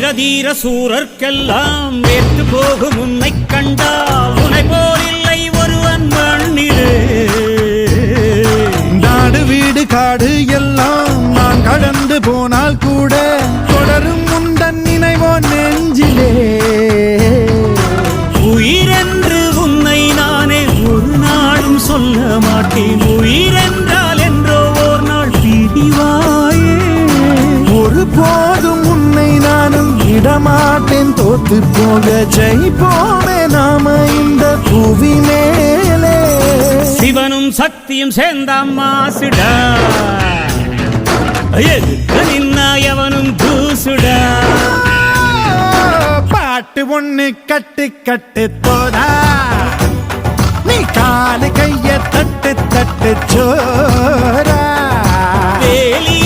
வீரதீர சூரர்க்கெல்லாம் வேற்று போகும் உன்னை கண்டால் உனை போல் இல்லை ஒருவன் மண்ணிலே. நாடு வீடு காடு எல்லாம் நான் கடந்து போனால் கூட தொடரும் உந்தன் நினைவோ நெஞ்சிலே. உயிரென்று உன்னை நானே ஒரு நாளும் சொல்ல மாட்டேன். உயிரென்றால் என்றோ ஓர் நாள் பிரிவாயே. ஒருபோதும் உன்னை நானும் விடமாட்டேன். தோத்து போக ஜெயிப்போமே நாம இந்த புவி மேலே. சிவனும் சக்தியும் சேர்ந்தாம்மா சிடா, எதுக்கு நின்னா எவனும் தூசுடா. பாட்டு ஒண்ணு கட்டு கட்டு போடா, நீ காலு கைய தட்டு தட்டு சோரா. வேலி